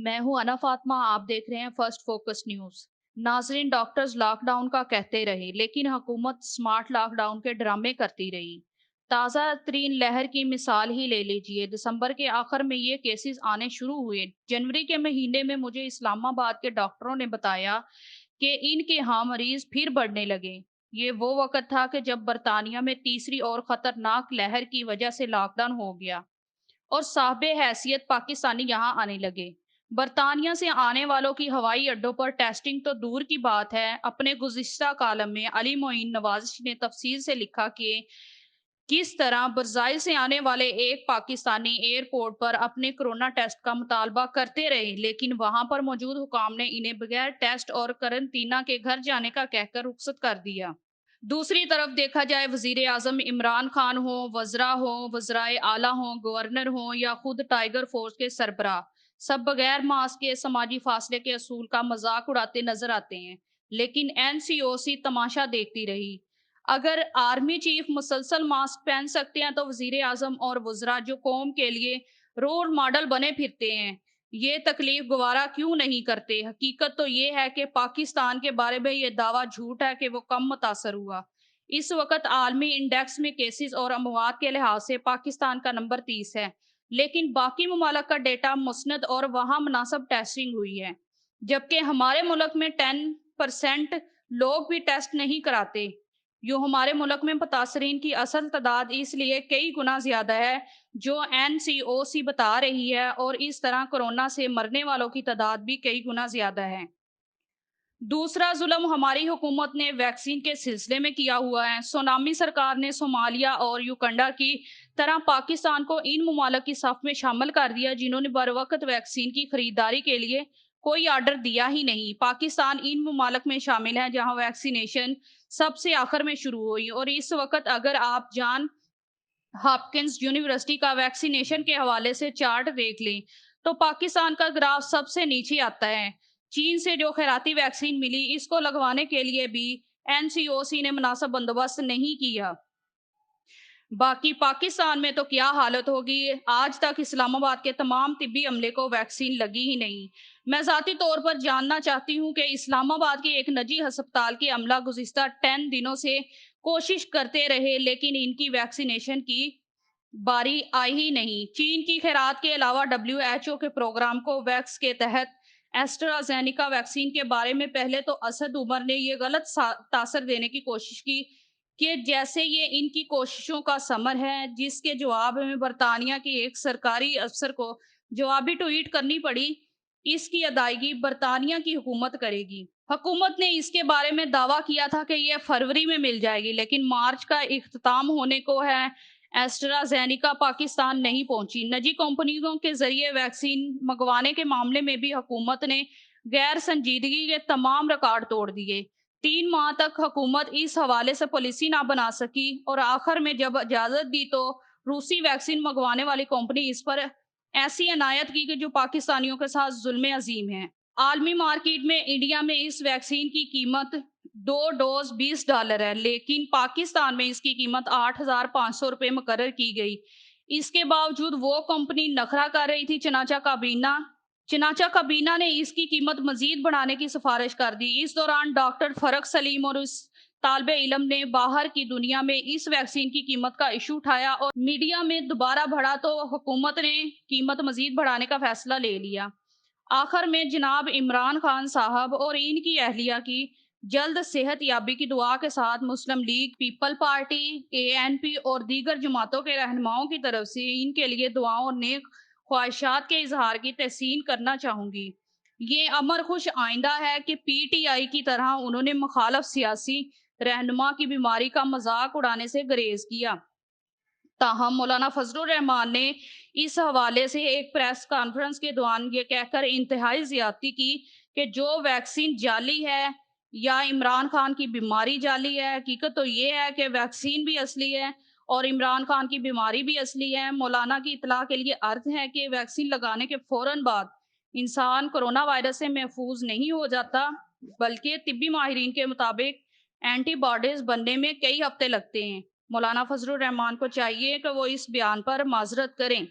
मैं हूं अना फातिमा। आप देख रहे हैं फर्स्ट फोकस न्यूज। नाजरीन, डॉक्टर्स लॉकडाउन का कहते रहे लेकिन हुकूमत स्मार्ट लॉकडाउन के ड्रामे करती रही। ताज़ा तरीन लहर की मिसाल ही ले लीजिए। दिसंबर के आखिर में ये केसेस आने शुरू हुए। जनवरी के महीने में मुझे इस्लामाबाद के डॉक्टरों ने बताया कि इनके यहाँ मरीज फिर बढ़ने लगे। ये वो वक्त था कि जब बरतानिया में तीसरी और खतरनाक लहर की वजह से लॉकडाउन हो गया और साहब हैसियत पाकिस्तानी यहाँ आने लगे। बरतानिया से आने वालों की हवाई अड्डों पर टेस्टिंग तो दूर की बात है। अपने गुज़िश्ता कालम में अली मोइन नवाज़िश ने तफसील से लिखा कि किस तरह ब्राज़ील से आने वाले एक पाकिस्तानी एयरपोर्ट पर अपने कोरोना टेस्ट का मुतालबा करते रहे, लेकिन वहां पर मौजूद हुकाम ने इन्हें बगैर टेस्ट और करंतना के घर जाने का कहकर रुखसत कर दिया। दूसरी तरफ देखा जाए, वजीर आजम इमरान खान हो, वज़रा हो, वज़राए आला हो, गवर्नर हो या खुद टाइगर फोर्स के सरबराह, सब बगैर मास्क के समाजी फासले के असूल का मजाक उड़ाते नजर आते हैं। लेकिन एनसीओसी तमाशा देखती रही। अगर आर्मी चीफ मुसलसल मास्क पहन सकते हैं तो वजीर आजम और वज़रा जो कौम के लिए रोल मॉडल बने फिरते हैं, ये तकलीफ गवारा क्यों नहीं करते? हकीकत तो ये है कि पाकिस्तान के बारे में ये दावा झूठ है कि वो कम मुतासर हुआ। इस वक्त आलमी इंडेक्स में केसेस और अमवात के लिहाज से पाकिस्तान का नंबर 30 है, लेकिन बाकी ममालक का डेटा मुस्नद और वहाँ मुनासब टेस्टिंग हुई है। जबकि हमारे मुल्क में 10% लोग भी टेस्ट नहीं कराते। यूँ हमारे मुल्क में मुतासरीन की असल तादाद इसलिए कई गुना ज्यादा है जो एनसीओसी बता रही है, और इस तरह कोरोना से मरने वालों की तादाद भी कई गुना ज्यादा है। दूसरा जुल्म हमारी हुकूमत ने वैक्सीन के सिलसिले में किया हुआ है। सोनामी सरकार ने सोमालिया और युगंडा की तरह पाकिस्तान को इन ममालिक की सफ में शामिल कर दिया जिन्होंने बर वक्त वैक्सीन की खरीदारी के लिए कोई आर्डर दिया ही नहीं। पाकिस्तान इन ममालिक में शामिल है जहां वैक्सीनेशन सबसे आखिर में शुरू हुई, और इस वक्त अगर आप जान हॉपकिंस यूनिवर्सिटी का वैक्सीनेशन के हवाले से चार्ट देख लें तो पाकिस्तान का ग्राफ सबसे नीचे आता है। चीन से जो खैराती वैक्सीन मिली, इसको लगवाने के लिए भी एनसीओसी ने मुनासिब बंदोबस्त नहीं किया। बाकी पाकिस्तान में तो क्या हालत होगी, आज तक इस्लामाबाद के तमाम तिब्बी अमले को वैक्सीन लगी ही नहीं। मैं ज़ाती तौर पर जानना चाहती हूँ कि इस्लामाबाद के एक निजी अस्पताल के अमला गुज़िश्ता 10 दिनों से कोशिश करते रहे लेकिन इनकी वैक्सीनेशन की बारी आई ही नहीं। चीन की खैरात के अलावा डब्ल्यूएचओ के प्रोग्राम को वैक्स के तहत एस्ट्राजेनिका वैक्सीन के बारे में पहले तो असद उमर ने ये गलत तासर देने की कोशिश की कि जैसे ये इनकी कोशिशों का समर है, जिसके जवाब में बरतानिया के एक सरकारी अफसर को जवाबी ट्वीट करनी पड़ी। इसकी अदायगी बरतानिया की हुकूमत करेगी। हुकूमत ने इसके बारे में दावा किया था कि यह फरवरी में मिल जाएगी, लेकिन मार्च का इख्तिताम होने को है, एस्ट्राजेनिका पाकिस्तान नहीं पहुंची। निजी कंपनियों के जरिए वैक्सीन मंगवाने के मामले में भी हुकूमत ने गैर संजीदगी के तमाम रिकॉर्ड तोड़ दिए। 3 माह तक हुकूमत इस हवाले से पॉलिसी ना बना सकी और आखिर में जब इजाजत दी तो रूसी वैक्सीन मंगवाने वाली कंपनी इस पर ऐसी अनायत की कि जो पाकिस्तानियों के साथ जुल्म अजीम है। आलमी मार्केट में इंडिया में इस वैक्सीन की कीमत 2 डोज $20 है, लेकिन पाकिस्तान में इसकी कीमत 8,500 रुपये मुकर्रर की गई। इसके बावजूद वो कंपनी नखरा कर रही थी। चनाचा काबीना ने इसकी कीमत मजीद बढ़ाने की सिफारिश कर दी। इस दौरान डॉक्टर फरक सलीम और उस तालिबे इलम ने बाहर की दुनिया में इस वैक्सीन की कीमत का इशू उठाया और मीडिया में दोबारा बढ़ा तो हुकूमत ने कीमत मजीद बढ़ाने का फैसला ले लिया। आखिर में जनाब इमरान खान साहब और इनकी अहलिया की जल्द सेहत याबी की दुआ के साथ मुस्लिम लीग, पीपल पार्टी, एएनपी और दीगर जमातों के रहनुमाओं की तरफ से इनके लिए दुआओं और नेक ख्वाहिशात के इजहार की तहसीन करना चाहूंगी। ये अमर खुश आइंदा है कि पीटीआई की तरह उन्होंने मुखालफ सियासी रहनुमा की बीमारी का मजाक उड़ाने से गुरेज किया। ताहम मौलाना फजलुर रहमान ने इस हवाले से एक प्रेस कॉन्फ्रेंस के दौरान ये कहकर इंतहाई ज्यादती की कि जो वैक्सीन जाली है या इमरान खान की बीमारी जाली है। हकीकत तो ये है कि वैक्सीन भी असली है और इमरान खान की बीमारी भी असली है। मौलाना की इतला के लिए अर्थ है कि वैक्सीन लगाने के फौरन बाद इंसान कोरोना वायरस से महफूज नहीं हो जाता, बल्कि तिब्बी माहिरीन के मुताबिक एंटीबॉडीज बनने में कई हफ्ते लगते हैं। मौलाना फजलुर रहमान को चाहिए कि वो इस बयान पर माजरत करें।